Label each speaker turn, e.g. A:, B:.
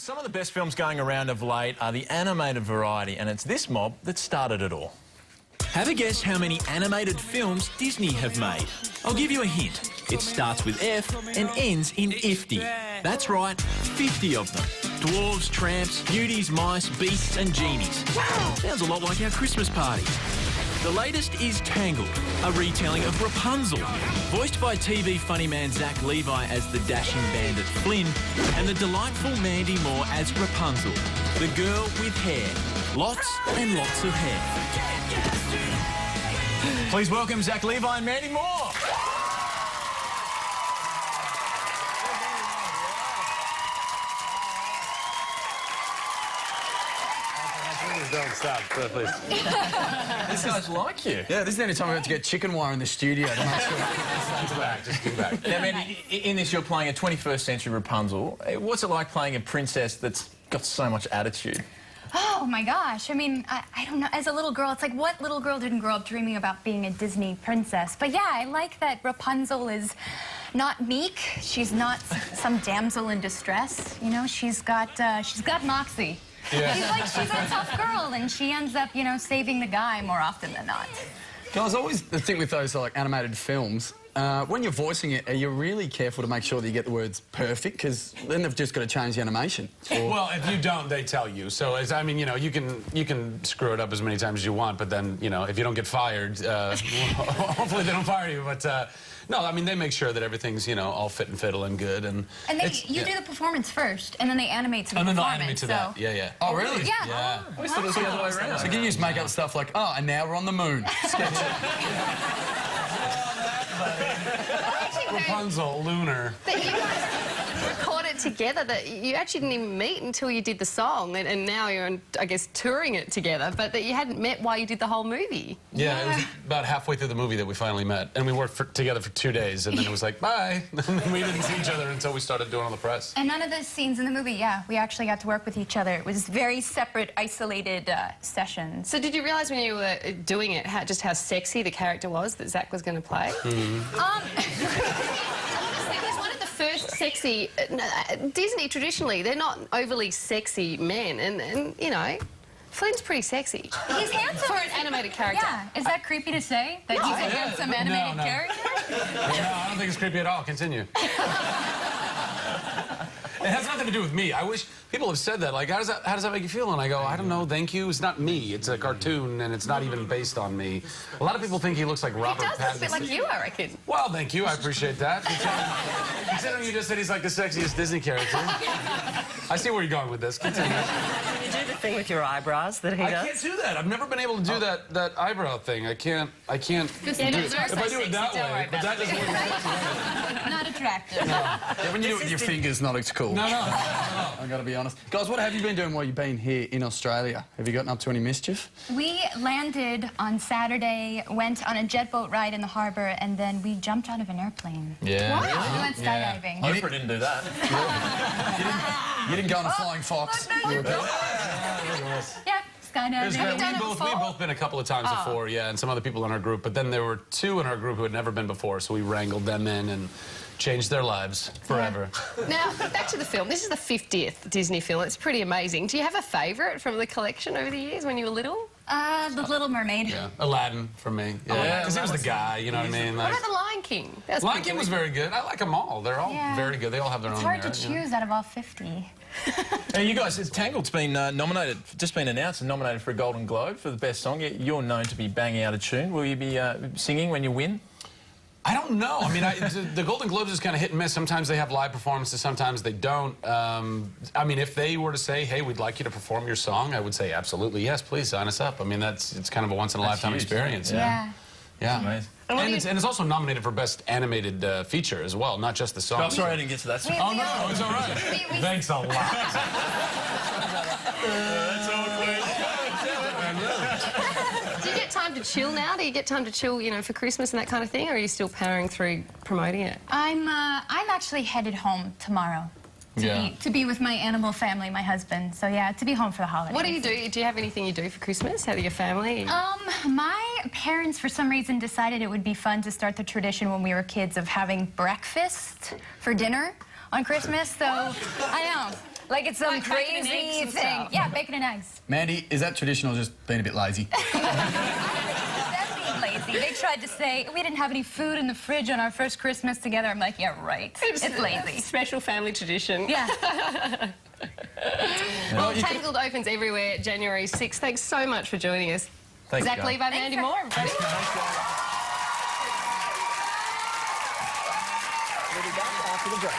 A: Some of the best films going around of late are the animated variety, and it's this mob that started it all. Have a guess how many animated films Disney have made. I'll give you a hint. It starts with F and ends in ifty. That's right, 50 of them. Dwarves, tramps, beauties, mice, beasts and genies. Sounds a lot like our Christmas party. The latest is Tangled, a retelling of Rapunzel, voiced by TV funny man Zach Levi as the dashing bandit Flynn, and the delightful Mandy Moore as Rapunzel, the girl with hair. Lots and lots of hair. Please welcome Zach Levi and Mandy Moore.
B: Don't stop, please.
A: These guys like you.
C: Yeah, this is the only time we have to get chicken wire in the studio to make sure.
B: Just do back.
A: Now, Mandy, in this you're playing a 21st century Rapunzel. What's it like playing a princess that's got so much attitude?
D: Oh my gosh, I mean, I don't know, as a little girl, it's like what little girl didn't grow up dreaming about being a Disney princess? But yeah, I like that Rapunzel is not meek, she's not some damsel in distress, you know, she's got moxie.
B: Yeah.
D: She's a tough girl, and she ends up, you know, saving the guy more often than not.
C: Guys, always the thing with those like animated films, when you're voicing it, are you really careful to make sure that you get the words perfect? Because then they've just got to change the animation.
B: Well, if you don't, they tell you. So, I mean, you know, you can screw it up as many times as you want, but then, you know, if you don't get fired, hopefully they don't fire you. But no, I mean, they make sure that everything's, you know, all fit and fiddle and good. And
D: you do the performance first, and then they animate to the performance.
B: And then they'll animate to that. Yeah, yeah.
C: Oh, really?
D: Yeah.
B: Yeah.
A: I always thought it was the other way around.
C: So can you just make up stuff like, oh, and now we're on the moon? Sketch it.
B: Rapunzel, lunar.
E: That you guys recorded together, that you actually didn't even meet until you did the song, and now you're, I guess, touring it together, but that you hadn't met while you did the whole movie.
B: Yeah, it was about halfway through the movie that we finally met, and we worked together for 2 days, and then it was like, bye. And we didn't see each other until we started doing all the press.
D: And none of the scenes in the movie, yeah, we actually got to work with each other. It was very separate, isolated sessions.
E: So did you realise when you were doing it just how sexy the character was that Zach was going to play? He's one of the first sexy... Disney, traditionally, they're not overly sexy men, and you know, Flynn's pretty sexy.
D: He's handsome.
E: For an animated character.
D: Yeah. Is that creepy to say? That he's a handsome animated character?
B: No, I don't think it's creepy at all. Continue. It has nothing to do with me. I wish people have said that. Like, how does that make you feel? And I go, I don't know, thank you. It's not me. It's a cartoon, and it's not even based on me. A lot of people think he looks like Robert Pattinson.
E: He does look a bit like you, I reckon.
B: Well, thank you. I appreciate that. Considering you just said he's like the sexiest Disney character. I see where you're going with this. Continue.
F: Can you do the thing with your eyebrows that he does?
B: I can't do that. I've never been able to do that eyebrow thing. I can't do it. If I do it that way, but that doesn't work.
D: Not attractive.
C: No. Yeah, when you do it with your fingers, not as cool.
B: No.
C: I've got to be honest. Guys, what have you been doing while you've been here in Australia? Have you gotten up to any mischief?
D: We landed on Saturday, went on a jet boat ride in the harbour, and then we jumped out of an airplane.
B: Yeah.
D: Wow. We went skydiving.
A: Oprah didn't do that.
C: You didn't go on a flying fox.
D: Yeah, skydiving.
B: We've both been a couple of times before, yeah, and some other people in our group, but then there were 2 in our group who had never been before, so we wrangled them in and changed their lives forever.
E: Now, back to the film. This is the 50th Disney film. It's pretty amazing. Do you have a favourite from the collection over the years when you were little?
D: The Little Mermaid.
B: Yeah, Aladdin for me. Yeah, because he was the guy, you know what I mean?
E: What about The Lion King?
B: Lion King was very good. I like them all. They're all very good. They all have their own
D: merit.
B: merit.
D: It's hard to choose out of all 50.
A: Now, you guys, Tangled's been nominated, just been announced and nominated for a Golden Globe for the best song. You're known to be banging out a tune. Will you be singing when you win?
B: I don't know. I mean, the Golden Globes is kind of hit and miss. Sometimes they have live performances, sometimes they don't. I mean, if they were to say, hey, we'd like you to perform your song, I would say, absolutely, yes, please sign us up. I mean, it's kind of a once-in-a-lifetime experience.
D: Yeah.
B: Yeah.
A: Amazing.
B: And it's also nominated for Best Animated Feature as well, not just the song.
A: Oh, I'm sorry I didn't get to that.
B: Oh, no, it's all right. Thanks a lot.
A: That's all
E: Do you get time to chill now? Do you get time to chill, you know, for Christmas and that kind of thing, or are you still powering through promoting it?
D: I'm actually headed home tomorrow to be with my animal family, my husband. So yeah, to be home for the holidays.
E: What do you do? Do you have anything you do for Christmas? How do your family?
D: My parents, for some reason, decided it would be fun to start the tradition when we were kids of having breakfast for dinner on Christmas. So I know. Like it's some
E: Like bacon and eggs
D: crazy
E: and
D: thing.
E: stuff.
D: Yeah, bacon and eggs.
C: Mandy, is that traditional or just being a bit lazy?
D: That's being lazy. They tried to say we didn't have any food in the fridge on our first Christmas together. I'm like, yeah, right. It's lazy.
E: Special family tradition.
D: Yeah.
E: Well, Tangled opens everywhere January 6th. Thanks so much for joining us.
A: Thanks,
E: Zach
A: guys.
E: Levi, Mandy
D: for-
E: Moore, everybody.
G: We'll be back after the break.